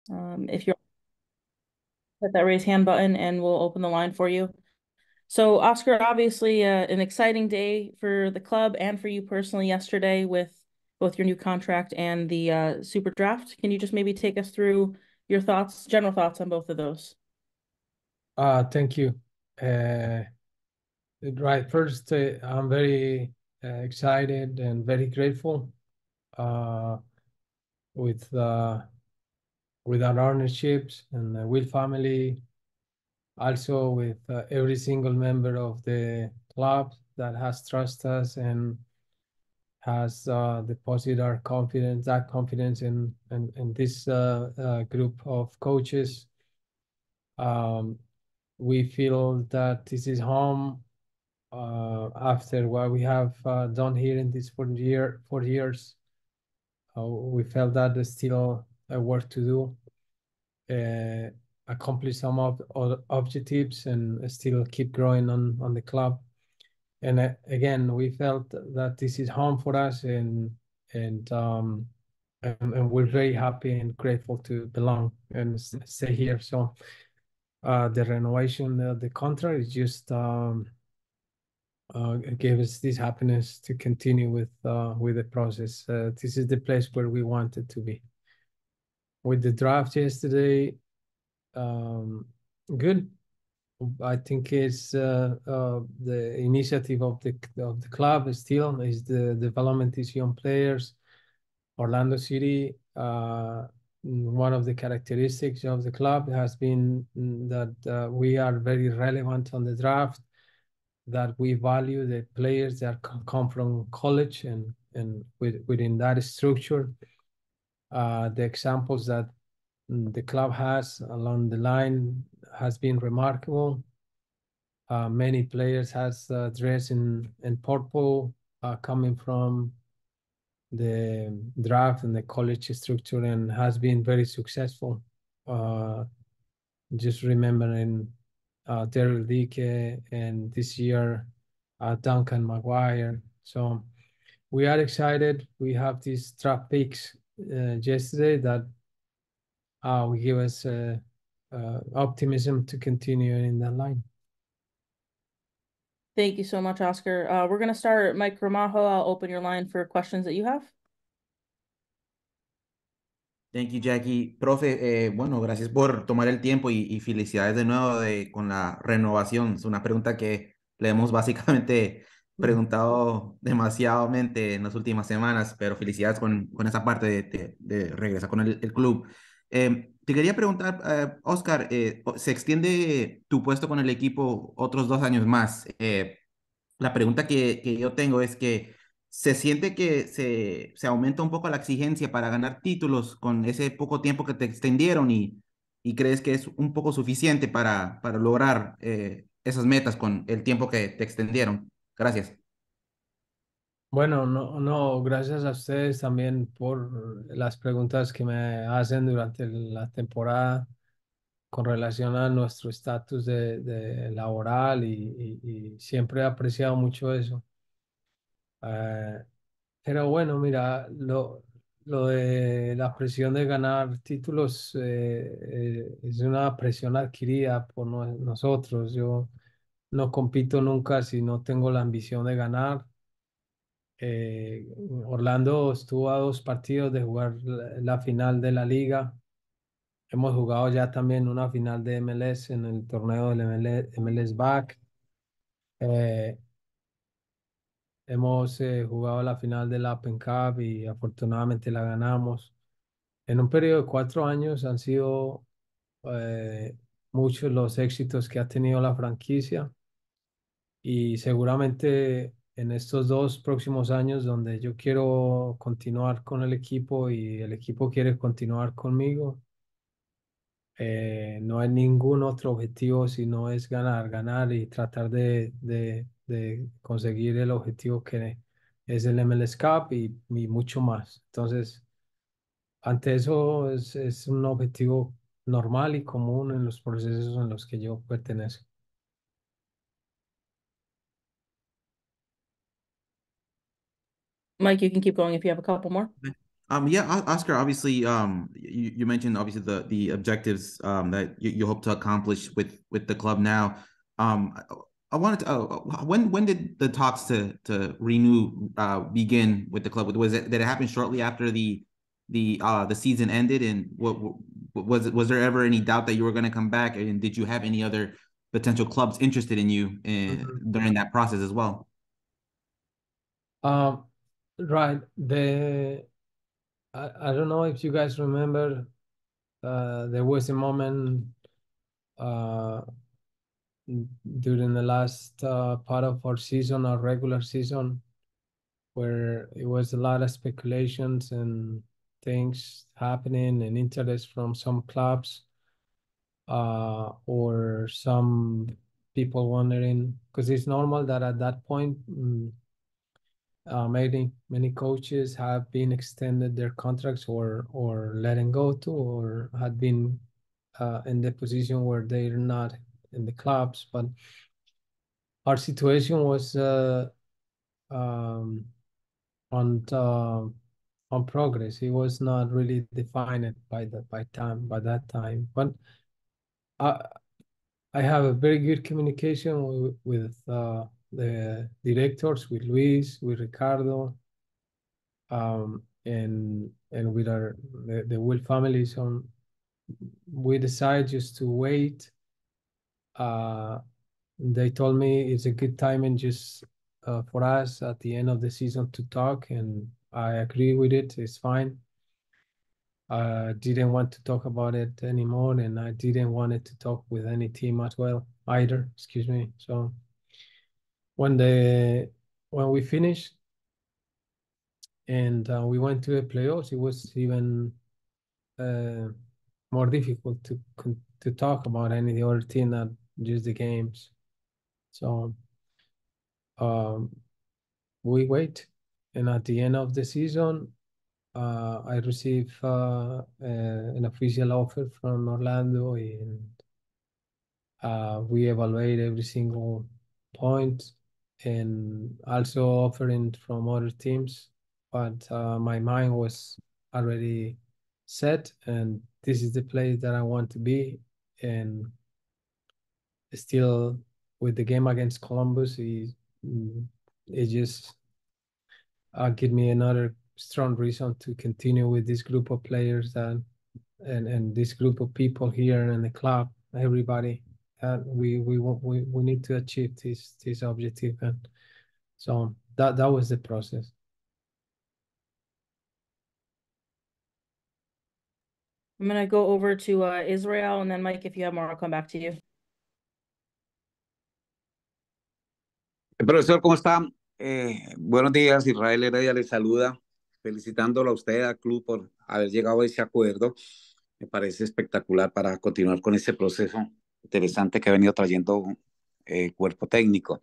If you're hit that raise hand button and we'll open the line for you. So, Oscar, obviously, an exciting day for the club and for you personally yesterday with both your new contract and the super draft. Can you just maybe take us through your thoughts, general thoughts on both of those? Thank you. Uh, right, first, I'm very excited and very grateful uh, with with our ownerships and the Will family, also with every single member of the club that has trusted us and has deposited our confidence, that confidence in this group of coaches. Um, we feel that this is home after what we have done here in these 4 years. We felt that there's still work to do, uh, accomplish some of objectives, and still keep growing on the club. And again, we felt that this is home for us, and and we're very happy and grateful to belong and stay here. So the renovation, the contract is just gave us this happiness to continue with the process. This is the place where we wanted to be. With the draft yesterday, um, good. I think it's the initiative of the club still is the development is young players. Orlando City, one of the characteristics of the club has been that we are very relevant on the draft, that we value the players that come from college and within that structure, the examples that the club has along the line has been remarkable. Many players has dressed in purple, coming from the draft and the college structure, and has been very successful. Uh, just remembering Daryl Dike and this year Duncan Maguire. So we are excited. We have these draft picks yesterday that will give us optimism to continue in that line. Thank you so much, Oscar. We're going to start Mike Ramajo. I'll open your line for questions that you have. Thank you, Jackie. Profe, bueno, gracias por tomar el tiempo y felicidades de nuevo con la renovación. Es una pregunta que le hemos básicamente preguntado demasiadamente en las últimas semanas, pero felicidades con esa parte de regresar con el club. Te quería preguntar, Oscar, ¿se extiende tu puesto con el equipo otros 2 años más? La pregunta que yo tengo es que se siente que se aumenta un poco la exigencia para ganar títulos con ese poco tiempo que te extendieron y crees que es un poco suficiente para lograr esas metas con el tiempo que te extendieron. Gracias. Bueno, no, no, gracias a ustedes también por las preguntas que me hacen durante la temporada con relación a nuestro estatus de laboral y siempre he apreciado mucho eso. Eh, pero bueno, mira, lo de la presión de ganar títulos es una presión adquirida por nosotros. Yo no compito nunca si no tengo la ambición de ganar. Orlando estuvo a 2 partidos de jugar la final de la liga. Hemos jugado ya también una final de MLS en el torneo del MLS Back. Eh, hemos jugado la final del Open Cup y afortunadamente la ganamos. En un periodo de 4 años han sido eh, muchos los éxitos que ha tenido la franquicia, y seguramente en estos 2 próximos años donde yo quiero continuar con el equipo y el equipo quiere continuar conmigo, no hay ningún otro objetivo sino es ganar, ganar y tratar de conseguir el objetivo que es el MLS Cup y mucho más. Entonces, ante eso es un objetivo normal y común en los procesos en los que yo pertenezco. Mike, you can keep going if you have a couple more. Yeah, Oscar, obviously, you mentioned obviously the objectives that you hope to accomplish with the club now. I wanted to, when did the talks to renew begin with the club? Did it happen shortly after the season ended? And was there ever any doubt that you were going to come back? And did you have any other potential clubs interested in you Mhm. during that process as well? Um, right. I don't know if you guys remember, there was a moment uh, during the last part of our season, our regular season, where it was a lot of speculations and things happening and interest from some clubs, or some people wondering, because it's normal that at that point, many coaches have been extended their contracts or letting go to, or had been in the position where they're not in the clubs. But our situation was um, on on progress. It was not really defined by that time. But I I have a very good communication with the directors, with Luis, with Ricardo, and with the Will family. So we decided just to wait. Uh, they told me it's a good time and just for us at the end of the season to talk, and I agree with it. It's fine. Didn't want to talk about it anymore, and I didn't want it to talk with any team as well either. Excuse me. So when the when we finished and we went to the playoffs, it was even uh, more difficult to talk about any other team than just the games. So um, we wait, and at the end of the season, I received an official offer from Orlando, and we evaluate every single point, and also offering from other teams. But my mind was already set, and this is the place that I want to be. And still, with the game against Columbus, it just give me another strong reason to continue with this group of players and this group of people here in the club, everybody. We need to achieve this objective, and so that was the process. I'm gonna go over to Israel, and then Mike, if you have more, I'll come back to you. Profesor, ¿cómo está? Buenos días, Israel Heredia le saluda, felicitándolo a usted, al club, por haber llegado a ese acuerdo. Me parece espectacular para continuar con ese proceso interesante que ha venido trayendo cuerpo técnico.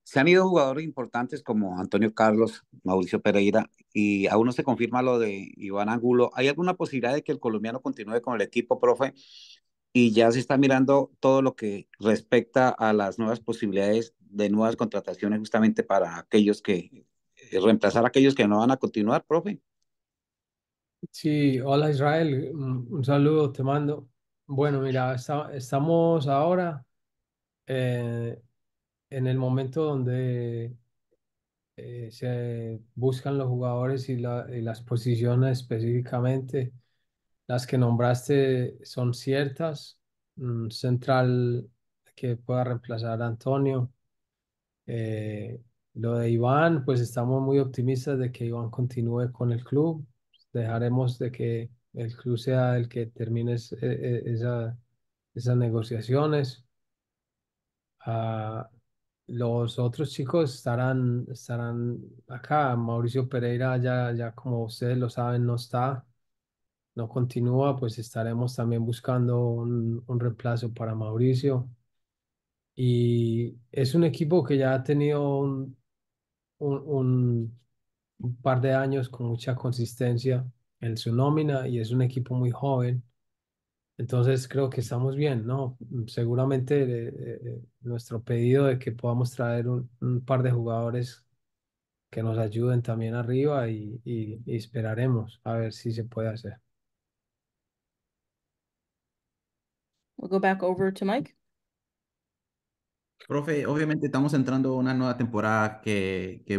Se han ido jugadores importantes como Antonio Carlos, Mauricio Pereira, y aún no se confirma lo de Iván Angulo. ¿Hay alguna posibilidad de que el colombiano continúe con el equipo, profe? Y ya se está mirando todo lo que respecta a las nuevas posibilidades de nuevas contrataciones justamente para aquellos que, reemplazar a aquellos que no van a continuar, profe. Sí, hola Israel, un saludo te mando. Bueno, mira, estamos ahora eh, en el momento donde se buscan los jugadores y las posiciones específicamente. Las que nombraste son ciertas. Central que pueda reemplazar a Antonio. Eh, lo de Iván, pues estamos muy optimistas de que Iván continúe con el club. Dejaremos de que el club sea el que termine esas negociaciones. Ah, los otros chicos estarán acá. Mauricio Pereira ya como ustedes lo saben no está, no continúa, pues estaremos también buscando un reemplazo para Mauricio. Y es un equipo que ya ha tenido un, un- un par de años con mucha consistencia en su nómina y es un equipo muy joven. Entonces creo que estamos bien, ¿no? Seguramente nuestro pedido de que podamos traer un par de jugadores que nos ayuden también arriba y esperaremos a ver si se puede hacer. We'll go back over to Mike. Profe, obviamente estamos entrando a una nueva temporada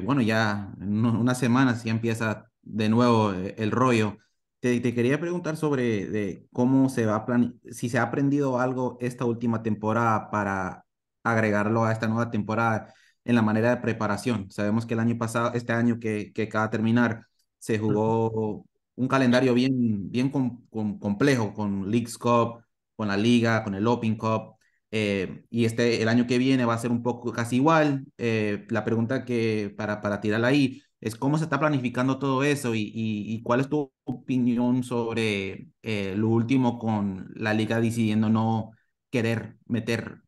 bueno, ya en unas semanas ya empieza de nuevo el rollo. Te quería preguntar sobre de cómo se va a si se ha aprendido algo esta última temporada para agregarlo a esta nueva temporada en la manera de preparación. Sabemos que el año pasado, este año que acaba de terminar, se jugó un calendario bien complejo con Leagues Cup, con la Liga, con el Open Cup. Y el año que viene va a ser un poco casi igual. La pregunta que para tirarla ahí es cómo se está planificando todo eso y cuál es tu opinión sobre lo último con la liga decidiendo no querer meter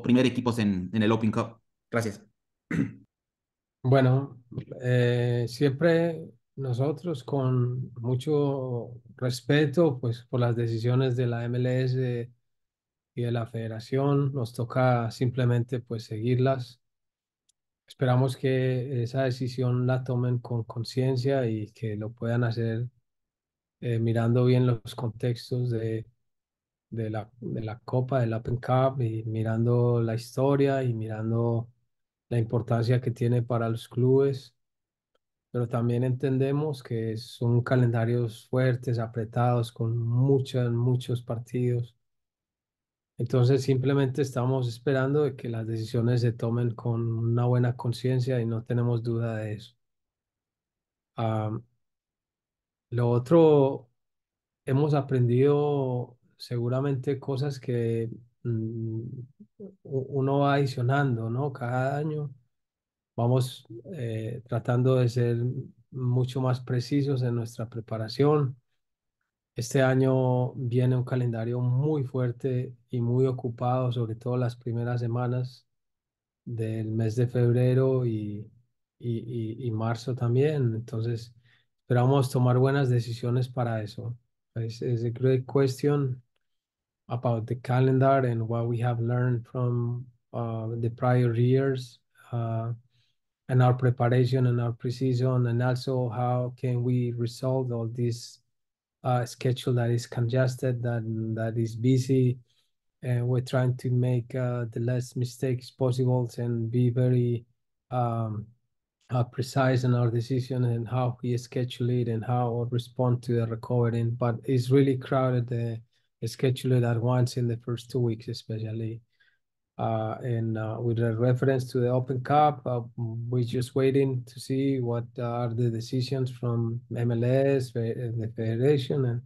primer equipos en el Open Cup. Gracias. Bueno, siempre nosotros con mucho respeto pues por las decisiones de la MLS y de la federación, nos toca simplemente pues seguirlas. Esperamos que esa decisión la tomen con conciencia y que lo puedan hacer mirando bien los contextos de la Copa, del Open Cup y mirando la historia y mirando la importancia que tiene para los clubes. Pero también entendemos que son calendarios fuertes, apretados, con muchos partidos. Entonces simplemente estamos esperando de que las decisiones se tomen con una buena conciencia y no tenemos duda de eso. Ah, lo otro, hemos aprendido seguramente cosas que uno va adicionando, ¿no? Cada año vamos tratando de ser mucho más precisos en nuestra preparación. Este año viene un calendario muy fuerte y muy ocupado, sobre todo las primeras semanas del mes de febrero y marzo también. Entonces, esperamos tomar buenas decisiones para eso. It's a great question about the calendar and what we have learned from the prior years and our preparation and our precision, and also how can we resolve all this schedule that is congested, that is busy, and we're trying to make the less mistakes possible and be very um, precise in our decision and how we schedule it and how we respond to the recovery. But it's really crowded the schedule at once in the first 2 weeks, especially. And with a reference to the Open Cup, we're just waiting to see what are the decisions from MLS, the federation, and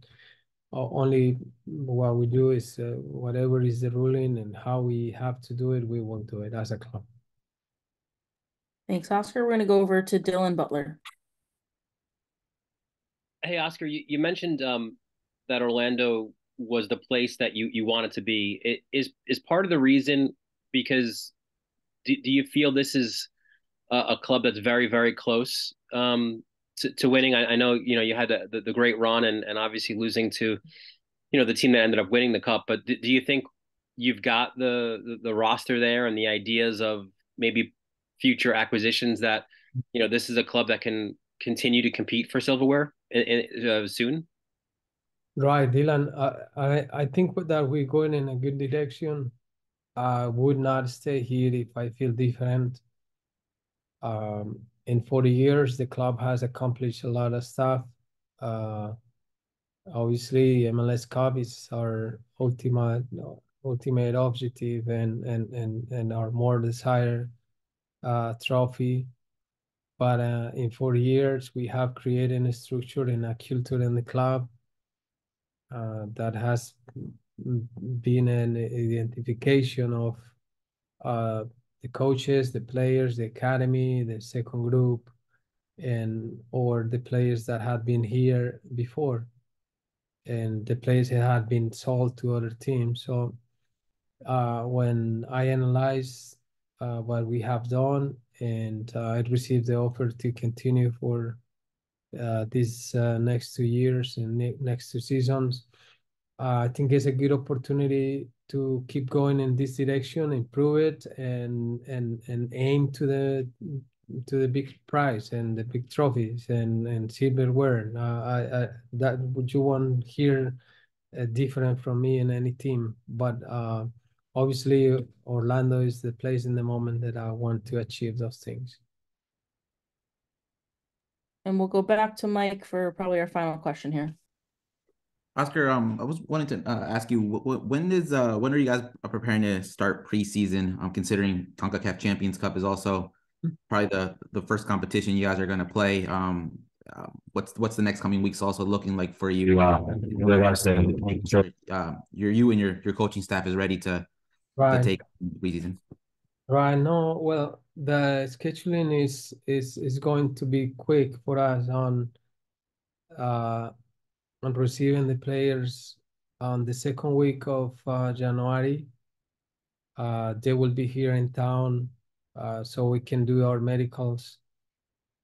only what we do is whatever is the ruling and how we have to do it, we will do it as a club. Thanks, Oscar. We're going to go over to Dylan Butler. Hey, Oscar, you mentioned that Orlando was the place that you wanted to be. Is part of the reason because do you feel this is a club that's very, very close to winning? I know, you had the great run and obviously losing to, the team that ended up winning the cup. But do you think you've got the roster there and the ideas of maybe future acquisitions that, this is a club that can continue to compete for silverware soon? Right, Dylan. I think that we're going in a good direction. I would not stay here if I feel different. In 40 years, the club has accomplished a lot of stuff. Obviously, MLS Cup is our ultimate objective and our more desired trophy. But in 4 years, we have created a structure and a culture in the club that has been an identification of the coaches, the players, the academy, the second group, or the players that had been here before, and the players that had been sold to other teams. So when I analyze what we have done, and I received the offer to continue for these next 2 years and next 2 seasons, I think it's a good opportunity to keep going in this direction, improve it, and aim to the big prize and the big trophies and silverware. That would you want here different from me in any team, but obviously Orlando is the place in the moment that I want to achieve those things. And we'll go back to Mike for probably our final question here. Oscar, I was wanting to ask you when are you guys preparing to start preseason? Considering CONCACAF Champions Cup is also probably the first competition you guys are going to play. What's the next coming weeks also looking like for you? In regards to making sure you and your coaching staff is ready to Right. take preseason. Right. No, well, the scheduling is going to be quick for us on receiving the players on the second week of January. They will be here in town, so we can do our medicals.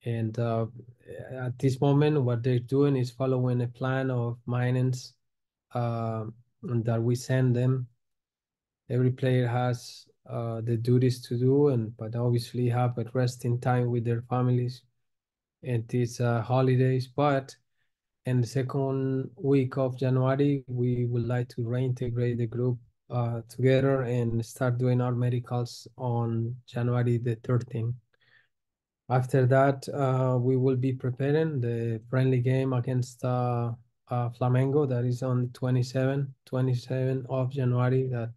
And at this moment, what they're doing is following a plan of maintenance that we send them. Every player has the duties to do, but obviously have a resting time with their families and these holidays. But in the second week of January, we would like to reintegrate the group together and start doing our medicals on January the 13th. After that, we will be preparing the friendly game against Flamengo that is on 27 of January. That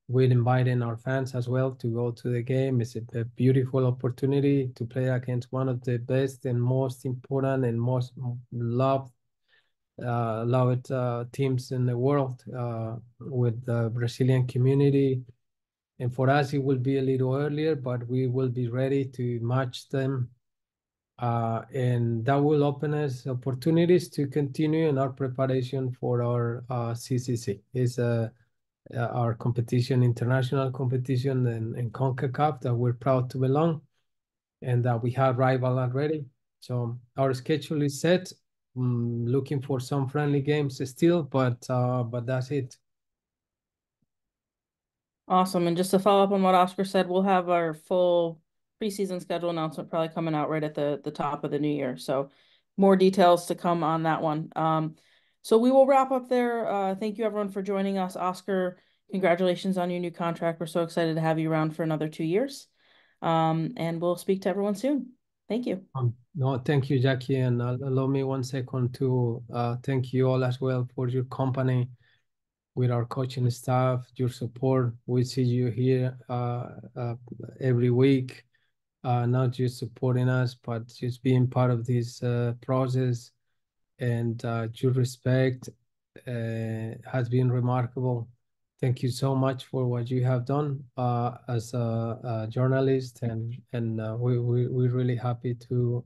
we're inviting our fans as well to go to the game. It's a beautiful opportunity to play against one of the best and most important and most loved teams in the world with the Brazilian community. And for us, it will be a little earlier, but we will be ready to match them. And that will open us opportunities to continue in our preparation for our CCC. It's our competition, international competition in CONCACAF that we're proud to belong, and that we have rival already. So our schedule is set. Looking for some friendly games still, but that's it. Awesome. And just to follow up on what Oscar said, we'll have our full preseason schedule announcement probably coming out right at the top of the new year. So more details to come on that one. So we will wrap up there. Thank you everyone for joining us. Oscar, congratulations on your new contract. We're so excited to have you around for another 2 years. And we'll speak to everyone soon. Thank you. No, thank you, Jackie. And allow me 1 second to thank you all as well for your company with our coaching staff, your support. We see you here every week, not just supporting us, but just being part of this process. And your respect has been remarkable. Thank you so much for what you have done as a journalist, and we're really happy to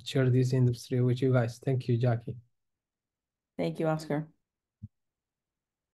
share this industry with you guys. Thank you, Jackie. Thank you, Oscar.